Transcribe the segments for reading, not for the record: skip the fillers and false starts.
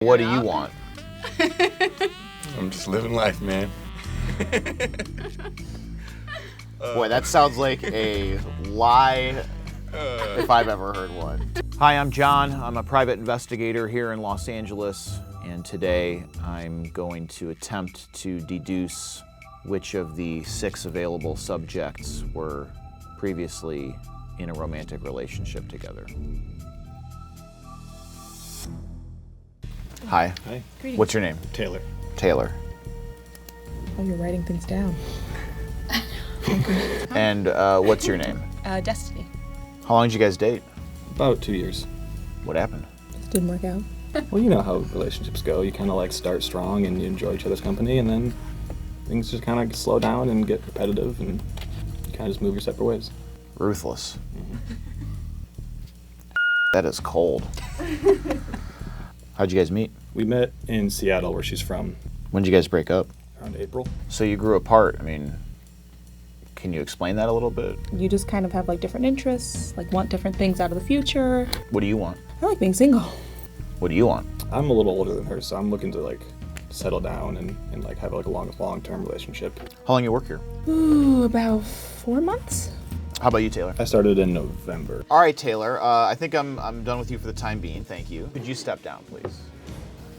What do you want? I'm just living life, man. Boy, that sounds like a lie if I've ever heard one. Hi, I'm John. I'm a private investigator here in Los Angeles, and today I'm going to attempt to deduce which of the 6 available subjects were previously in a romantic relationship together. Hi. Hi. Greetings. What's your name? Taylor. Taylor. Oh, you're writing things down. And what's your name? Destiny. How long did you guys date? About 2 years. What happened? This didn't work out. Well, you know how relationships go. You kind of like start strong and you enjoy each other's company, and then things just kind of slow down and get repetitive, and you kind of just move your separate ways. Ruthless. That is cold. How'd you guys meet? We met in Seattle, where she's from, When did you guys break up? around April. So you grew apart. I mean, can you explain that a little bit? You just kind of have like different interests, like want different things out of the future. What do you want? I like being single. What do you want? I'm a little older than her, so I'm looking to like settle down and like have like a long-term relationship. How long you work here? Ooh, about 4 months. How about you, Taylor? I started in November. All right, Taylor. I think I'm done with you for the time being. Thank you. Could you step down, please?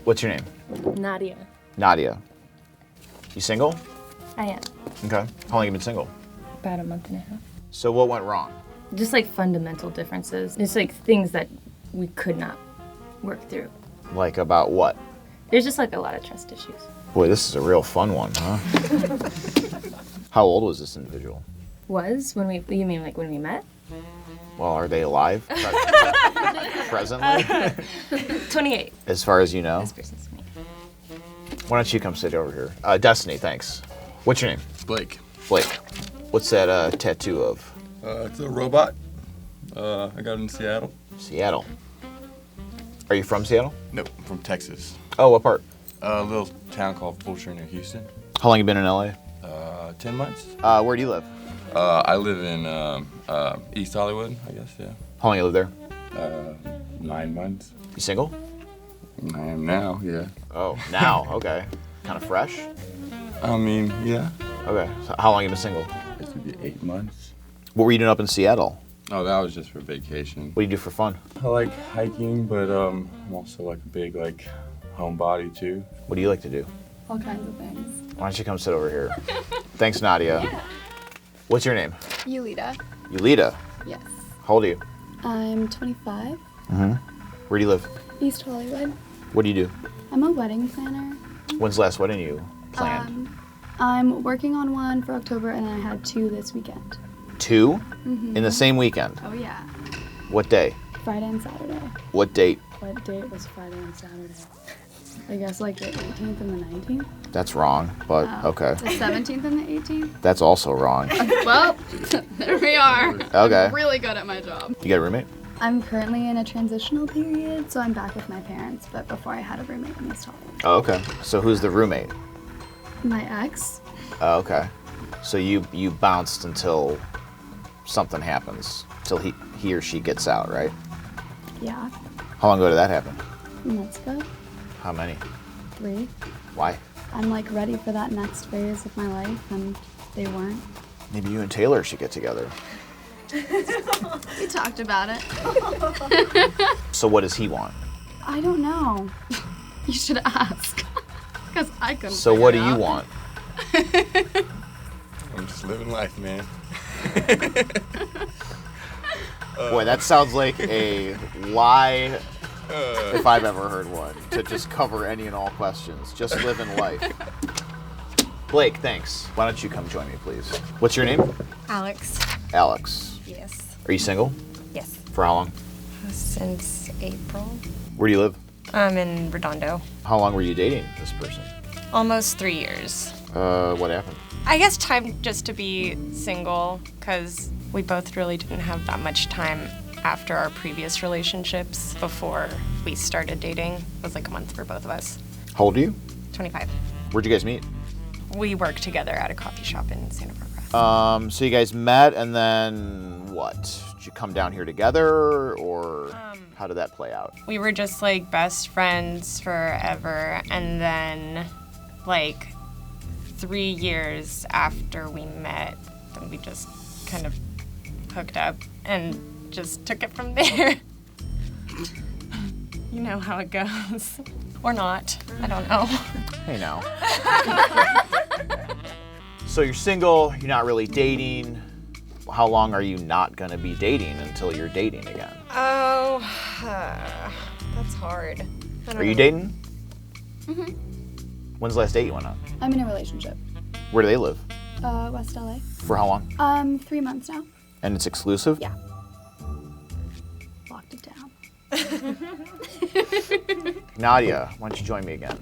What's your name? Nadia. Nadia. You single? I am. Okay. How long you been single? About a month and a half. So what went wrong? Just like fundamental differences. It's like things that we could not work through. Like about what? There's just like a lot of trust issues. Boy, this is a real fun one, huh? How old was this individual? You mean like when we met? Well, are they alive? Presently? 28. As far as you know? This person's me. Why don't you come sit over here? Destiny, thanks. What's your name? Blake. Blake. What's that tattoo of? It's a robot. I got it in Seattle. Seattle. Are you from Seattle? Nope, I'm from Texas. Oh, what part? A little town called Fulcher near Houston. How long you been in LA? 10 months. Where do you live? I live in East Hollywood, I guess, yeah. How long you live there? 9 months. You single? I am now, yeah. Oh, now, okay. Kind of fresh? I mean, yeah. Okay. So how long you been single? It would be 8 months. What were you doing up in Seattle? Oh, that was just for vacation. What do you do for fun? I like hiking, but I'm also like a big like homebody too. What do you like to do? All kinds of things. Why don't you come sit over here? Thanks, Nadia. Yeah. What's your name? Yulita. Yulita. Yes. How old are you? I'm 25. Mm-hmm. Where do you live? East Hollywood. What do you do? I'm a wedding planner. When's the last wedding you planned? I'm working on one for October, and I had 2 this weekend. 2? Mm-hmm. In the same weekend? Oh, yeah. What day? Friday and Saturday. What date? What date was Friday and Saturday? I guess like the 18th and the 19th. That's wrong, but okay. The 17th and the 18th. That's also wrong. Well, there we are. Okay. I'm really good at my job. You got a roommate? I'm currently in a transitional period, so I'm back with my parents, but before I had a roommate in East Hollywood. Oh, okay. So who's the roommate? My ex. Oh, okay. So you bounced until something happens, till he or she gets out, right? Yeah. How long ago did that happen? Months ago. How many? 3. Why? I'm like ready for that next phase of my life, and they weren't. Maybe you and Taylor should get together. We talked about it. So what does he want? I don't know. You should ask. Because I couldn't. So what do you want? I'm just living life, man. Boy, that sounds like a lie if I've ever heard one, to just cover any and all questions. Just living life. Blake, thanks. Why don't you come join me, please? What's your name? Alex. Alex. Yes. Are you single? Yes. For how long? Since April. Where do you live? I'm in Redondo. How long were you dating this person? Almost 3 years. What happened? I guess time just to be single, because we both really didn't have that much time after our previous relationships before we started dating. It was like a month for both of us. How old are you? 25. Where'd you guys meet? We worked together at a coffee shop in Santa Barbara. So you guys met, and then what? Did you come down here together, or How did that play out? We were just like best friends forever, and then like 3 years after we met, then we just kind of hooked up and just took it from there. You know how it goes. Or not. I don't know. Hey now. So you're single, you're not really dating. How long are you not gonna be dating until you're dating again? Oh, that's hard. Are you dating? Mm-hmm. When's the last date you went on? I'm in a relationship. Where do they live? West LA. For how long? 3 months now. And it's exclusive? Yeah. Locked it down. Nadia, why don't you join me again?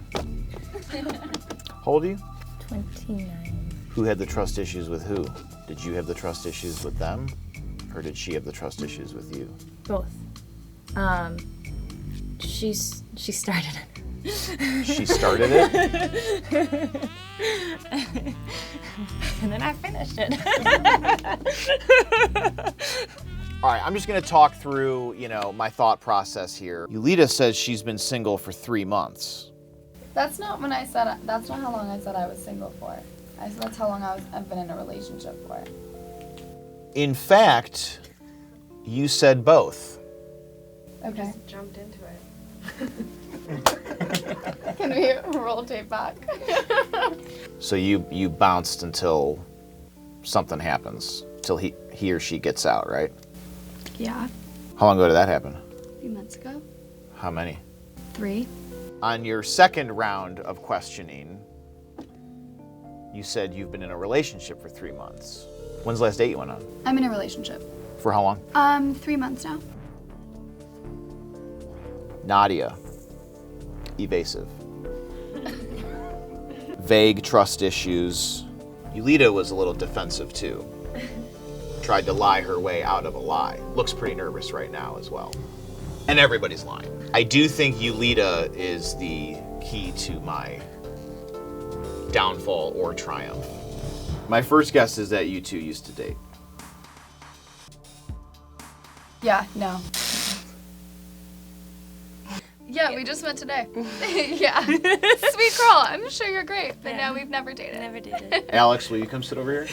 How old are you? 29. Who had the trust issues with who? Did you have the trust issues with them? Or did she have the trust issues with you? Both. She started it. She started it? And then I finished it. All right, I'm just gonna talk through, my thought process here. Yulita says she's been single for 3 months. That's not how long I said I was single for. I said that's how long I've been in a relationship for. In fact, you said both. Okay. Jumped into it. Can we roll tape back? So you bounced until something happens, till he or she gets out, right? Yeah. How long ago did that happen? A few months ago. How many? 3. On your second round of questioning, you said you've been in a relationship for 3 months. When's the last date you went on? I'm in a relationship. For how long? 3 months now. Nadia. Evasive. Vague trust issues. Yulita was a little defensive too. Tried to lie her way out of a lie. Looks pretty nervous right now as well. And everybody's lying. I do think Yulita is the key to my downfall or triumph. My first guess is that you two used to date. Yeah, no. Yeah, we just met today. Yeah. Sweet girl, I'm sure you're great, but no, we've never dated. Never did it. Alex, will you come sit over here?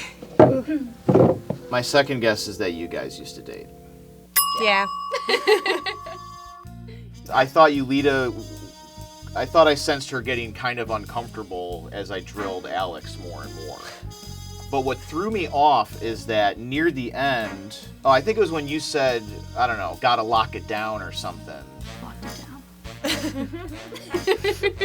My second guess is that you guys used to date. Yeah. I thought I sensed her getting kind of uncomfortable as I drilled Alex more and more. But what threw me off is that near the end, I think it was when you said, I don't know, gotta lock it down or something. Locked it down.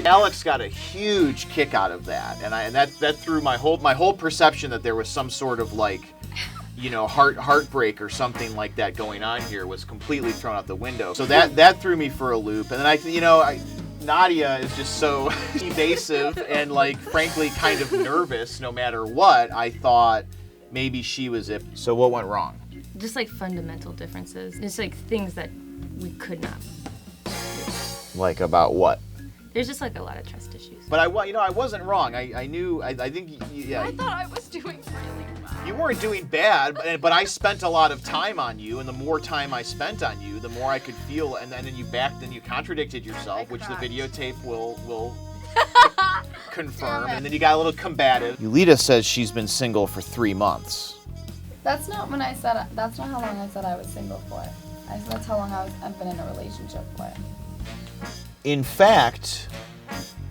Alex got a huge kick out of that, and that threw my whole perception that there was some sort of heartbreak or something like that going on here was completely thrown out the window. So that threw me for a loop, and then Nadia is just so evasive and frankly kind of nervous no matter what. I thought maybe she was it. So what went wrong? Just fundamental differences. Just things that we could not. About what? There's just a lot of trust issues. But I wasn't wrong. I knew. I think. Yeah. I thought I was doing really well. You weren't doing bad, but I spent a lot of time on you, and the more time I spent on you, the more I could feel. And then you contradicted yourself, which the videotape will confirm. And then you got a little combative. Yulita says she's been single for 3 months. That's not how long I said I was single for. I said that's how long I've been in a relationship for. In fact,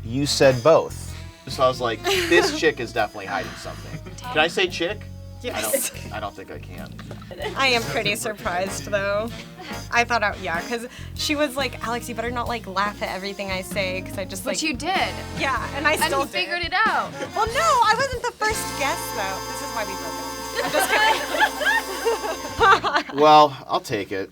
you said both. So I was like, this chick is definitely hiding something. Can I say chick? Yes. I don't think I can. I am pretty surprised though. I thought because she was like, Alex, you better not laugh at everything I say, because I just But you did. Yeah, and I still And you figured it out. Well, no, I wasn't the first guest though. This is why we broke up. I'm just kidding. Well, I'll take it.